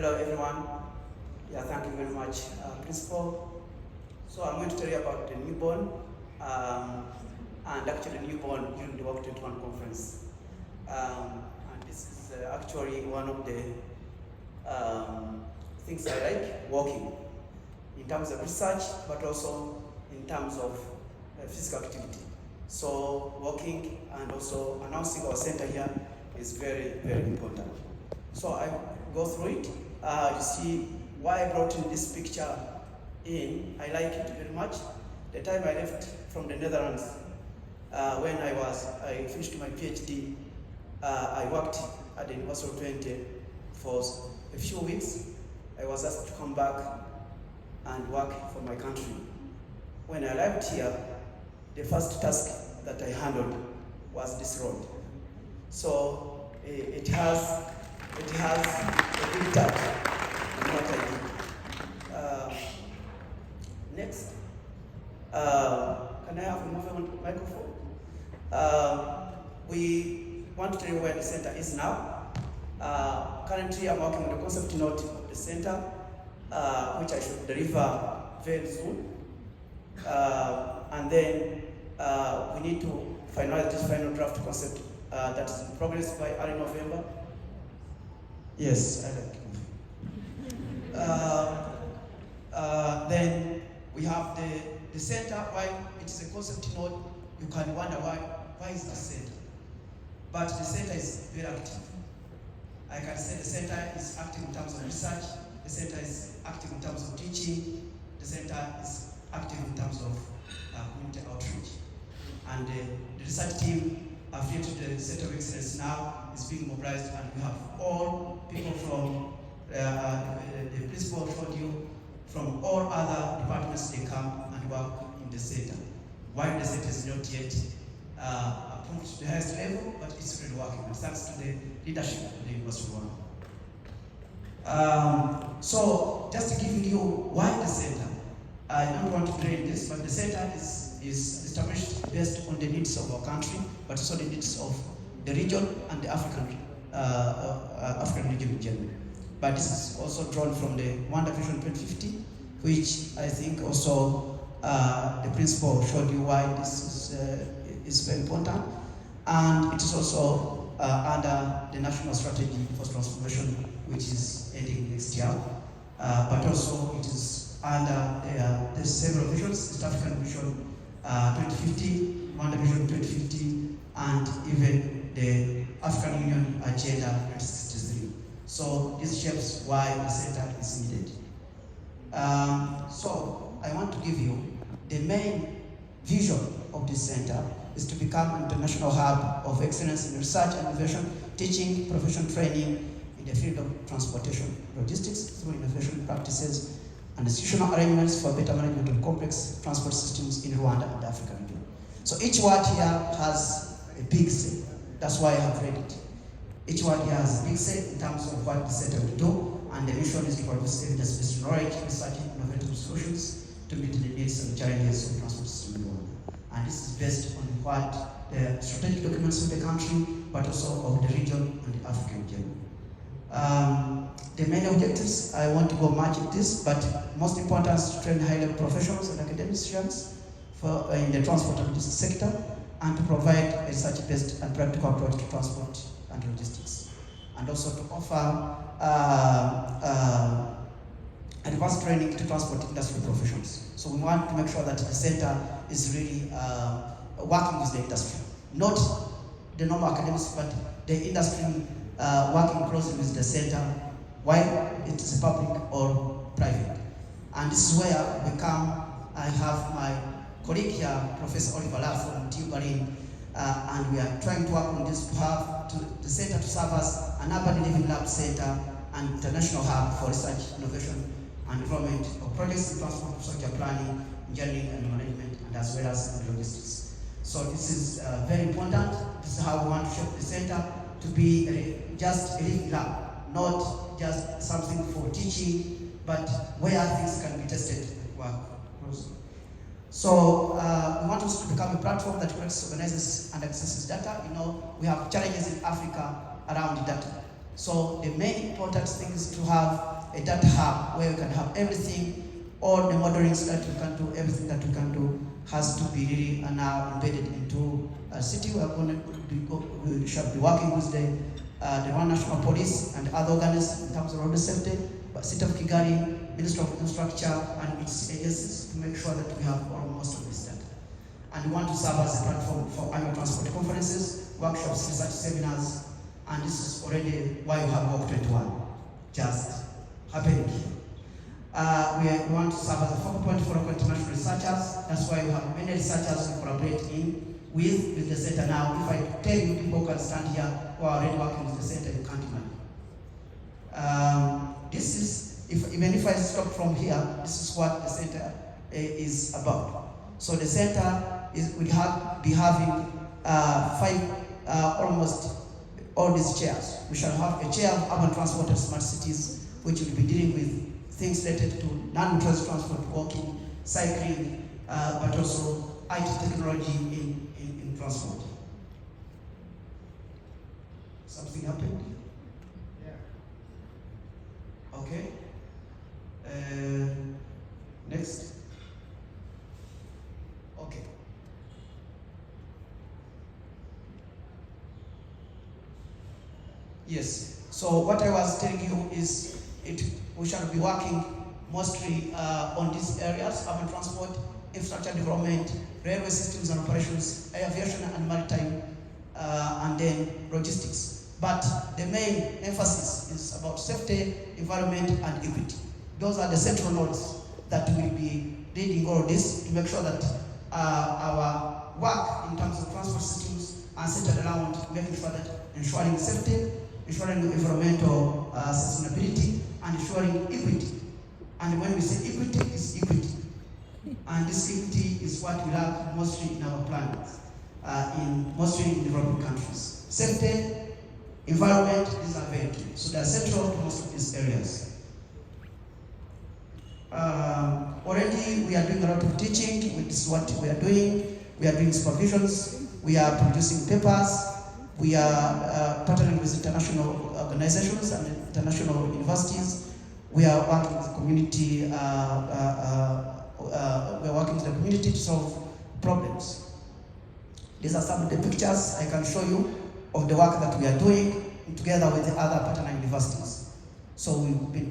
Hello everyone. Yeah, thank you very much, Principal. So I'm going to tell you about the newborn, and actually newborn during the Walk21 Conference. And this is actually one of the things I like, walking, in terms of research, but also in terms of physical activity. So walking and also announcing our center here is very, very important. So I go through it. You see why I brought in this picture in. I like it very much. The time I left from the Netherlands, when I finished my PhD, I worked at the University of Twente for a few weeks. I was asked to come back and work for my country. When I arrived here, the first task that I handled was this road. So it has a big touch on what I did. Next, can I have a moving microphone? We want to tell you where the center is now. Currently, I'm working on the concept note of the center, which I should deliver very soon. And then we need to finalize this final draft concept that is in progress by early November. Yes, I like it. Then we have the center. Why it is a concept node, you can wonder why is the center? But the center is very active. I can say the center is active in terms of research, the center is active in terms of teaching, the center is active in terms of community outreach. And the research team affiliated to the Center of Excellence now is being mobilized, and we have all people from the principal showed you, from all other departments. They come and work in the center. While the center is not yet approved to the highest level, but it's really working, and thanks to the leadership of the University of Rwanda. So just giving you why the center. I don't want to dwell in this, but the center is established based on the needs of our country, but also the needs of the region and the African region in general. But this is also drawn from the Rwanda Vision 2050, which I think also the principal showed you why this is very important. And it is also under the National Strategy for Transformation, which is ending next year. But also it is under the several visions: East African Vision 2050, Rwanda Vision 2050, and even the African Union Agenda 2063. So this shapes why the center is needed. So I want to give you the main vision of this center is to become an international hub of excellence in research and innovation, teaching, professional training in the field of transportation, logistics through innovation practices, and institutional arrangements for better management of complex transport systems in Rwanda and the African region. So each word here has a big say. That's why I have read it. Each word here has a big say in terms of what the center will do, and the mission is to produce evidence-based knowledge, research, and innovative solutions to meet the needs and challenges of the transport system in Rwanda. And this is based on what the strategic documents of the country, but also of the region and the African region. The main objectives, I want to go much in this, but most important is to train high-level professionals and academicians in the transport and logistics sector, and to provide a research-based and practical approach to transport and logistics, and also to offer advanced training to transport industry professionals. So we want to make sure that the center is really working with the industry, not the normal academics, but the industry working closely with the center, whether it is public or private. And this is where we come. I have my colleague here, Professor Oliver Laff from TU Berlin, and we are trying to work on this to have the center to serve as an urban living lab center and international hub for research, innovation, and development of projects in transport infrastructure planning, engineering and management, and as well as logistics. So this is very important. This is how we want to shape the center to be just a living lab, not just something for teaching, but where things can be tested and work closely. So we want us to become a platform that collects, organizes, and accesses data. You know, we have challenges in Africa around data. So the main important thing is to have a data hub where you can have everything, all the modelings that you can do, everything that you can do has to be really now embedded into a city. We shall be working with the Rwanda National Police and other organizations in terms of road safety, but City of Kigali, Ministry of Infrastructure, and its agencies to make sure that we have almost of this data. And we want to serve as a platform for annual transport conferences, workshops, research seminars, and this is already why you have Walk21 just happening here. We want to serve as a focal point for local international researchers. That's why we have many researchers we collaborate with the center now. If I tell you people who can stand here who are already working with the center, you can't imagine. This is, even if I stop from here, this is what the center is about. So the center will be having almost all these chairs. We shall have a chair of urban transport and smart cities, which will be dealing with things related to non-motorized transport, walking, cycling, but also IT technology in transport. Something happened? Yeah. Okay. Next. Okay. Yes. So what I was telling you is we shall be working mostly on these areas: urban transport, infrastructure development, railway systems and operations, aviation and maritime, and then logistics. But the main emphasis is about safety, environment, and equity. Those are the central nodes that will be leading all this to make sure that our work in terms of transport systems are centered around making sure that ensuring safety, ensuring environmental sustainability, and ensuring equity. And when we say equity, it's equity. And this equity is what we lack mostly in our plans, mostly in developing countries. Safety, environment, these are very key. So they are central to most of these areas. Already we are doing a lot of teaching, which is what we are doing. We are doing supervisions, we are producing papers, we are partnering with international organizations and international universities. We are working with the community. We are working with the community to solve problems. These are some of the pictures I can show you of the work that we are doing together with the other partner universities. So we've been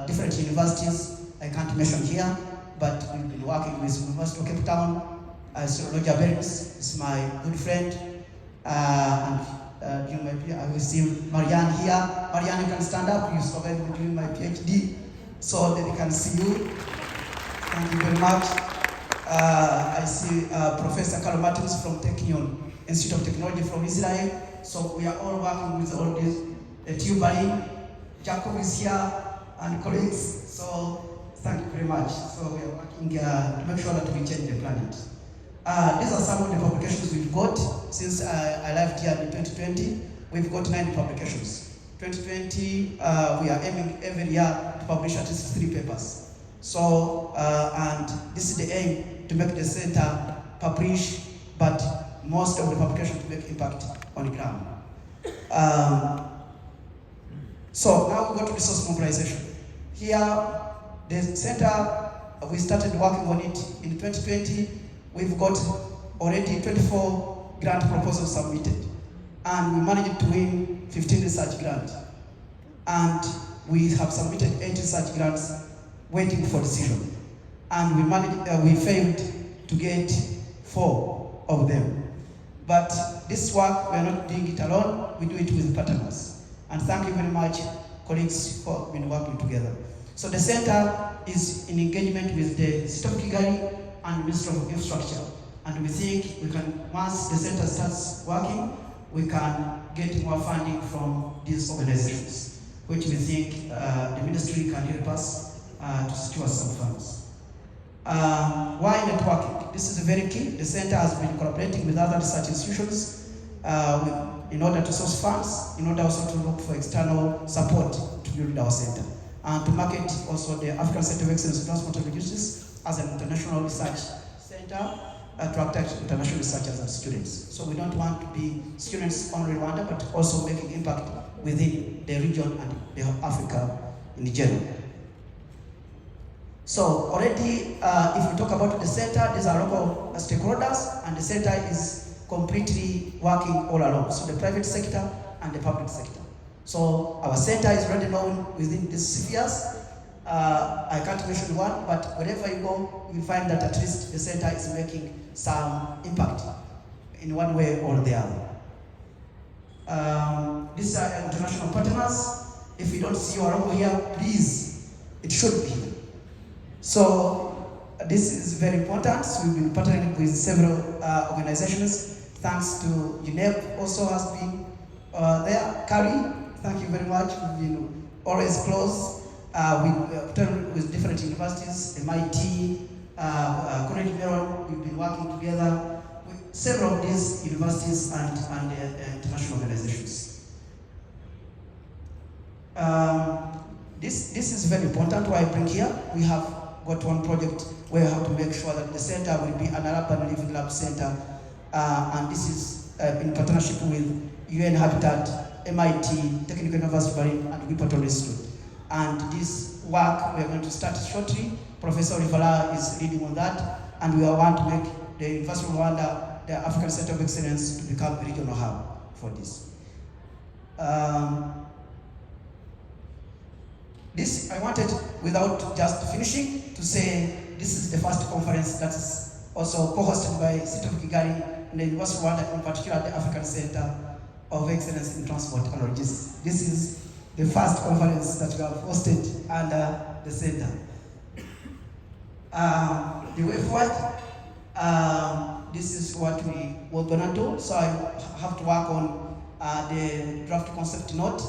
different universities. I can't mention here, but we've been working with University of Cape Town. Roger Berens is my good friend. I will see Marianne here. Marianne, you can stand up. You survived during my PhD, so that they can see you. Thank you very much. I see Professor Carl Martins from Technion, Institute of Technology from Israel. So we are all working with all these tubing. Jacob is here and colleagues. So thank you very much. So we are working to make sure that we change the planet. These are some of the publications we've got since I left here in 2020. We've got 9 publications. 2020, we are aiming every year to publish at least 3 papers. So, and this is the aim, to make the center publish, but most of the publications to make impact on the ground. So now we go to resource mobilization. Here, the center, we started working on it in 2020. We've got already 24 grant proposals submitted, and we managed to win 15 research grants. And we have submitted 8 research grants waiting for decision. And we failed to get 4 of them. But this work, we are not doing it alone, we do it with partners. And thank you very much, colleagues, who have been working together. So the center is in engagement with the City of Kigali and the Ministry of Infrastructure. And we think we can, once the center starts working, we can get more funding from these organizations, which we think the ministry can help us to secure some funds. Why networking? This is very key. The center has been collaborating with other research institutions in order to source funds, in order also to look for external support to build our center, and to market also the African Center of Excellence in Transport and Logistics as an international research center, to attract international researchers and students. So we don't want to be students only in Rwanda, but also making impact within the region and Africa in general. So already, if we talk about the center, these are local stakeholders, and the center is completely working all along. So the private sector and the public sector. So our center is already known within these spheres. I can't mention one, but wherever you go, you will find that at least the center is making some impact in one way or the other. These are international partners. If you don't see your logo here, please, it should be here. So this is very important. So we've been partnering with several organizations. Thanks to UNEP also has been there. Kari, thank you very much. We've been always close with different universities, MIT, College Melon. We've been working together with several of these universities and international organizations. This is very important. Why I bring here, we have got one project where we have to make sure that the center will be an urban living lab center, and this is in partnership with UN Habitat, MIT, Technical University of Berlin, and Wipperton Institute. And this work we are going to start shortly. Professor Olivala is leading on that, and we want to make the University of Rwanda, the African Center of Excellence, to become a regional hub for this. This I wanted, without just finishing, to say this is the first conference that is also co-hosted by City of Kigali and the University of Rwanda, in particular the African Center of Excellence in Transport and Logistics. This is the first conference that we have hosted under the center. The way forward, this is what we're gonna do. So I have to work on the draft concept note,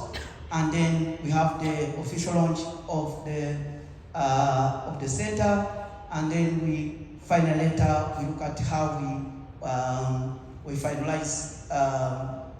and then we have the official launch of the center, and then we finally later we look at how we finalize.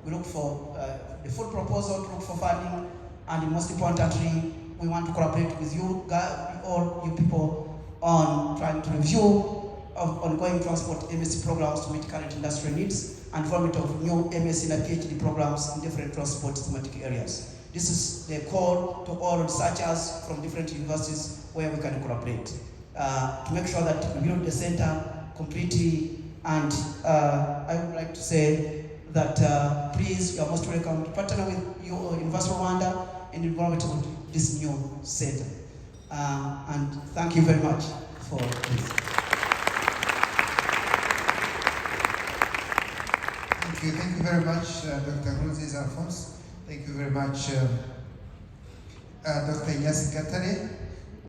We look for the full proposal, look for funding, and most importantly, we want to collaborate with you guys, all you people, on trying to review of ongoing transport MSc programs to meet current industrial needs and development of new MSc and PhD programs in different transport thematic areas. This is the call to all researchers from different universities where we can collaborate to make sure that we build the center completely. And I would like to say that please, you are most welcome to partner with your University of Rwanda in the development of this new center. And thank you very much for this. Thank you very much, Dr. Nkurunziza Alphonse. Thank you very much, Dr. Inyasi Gatare.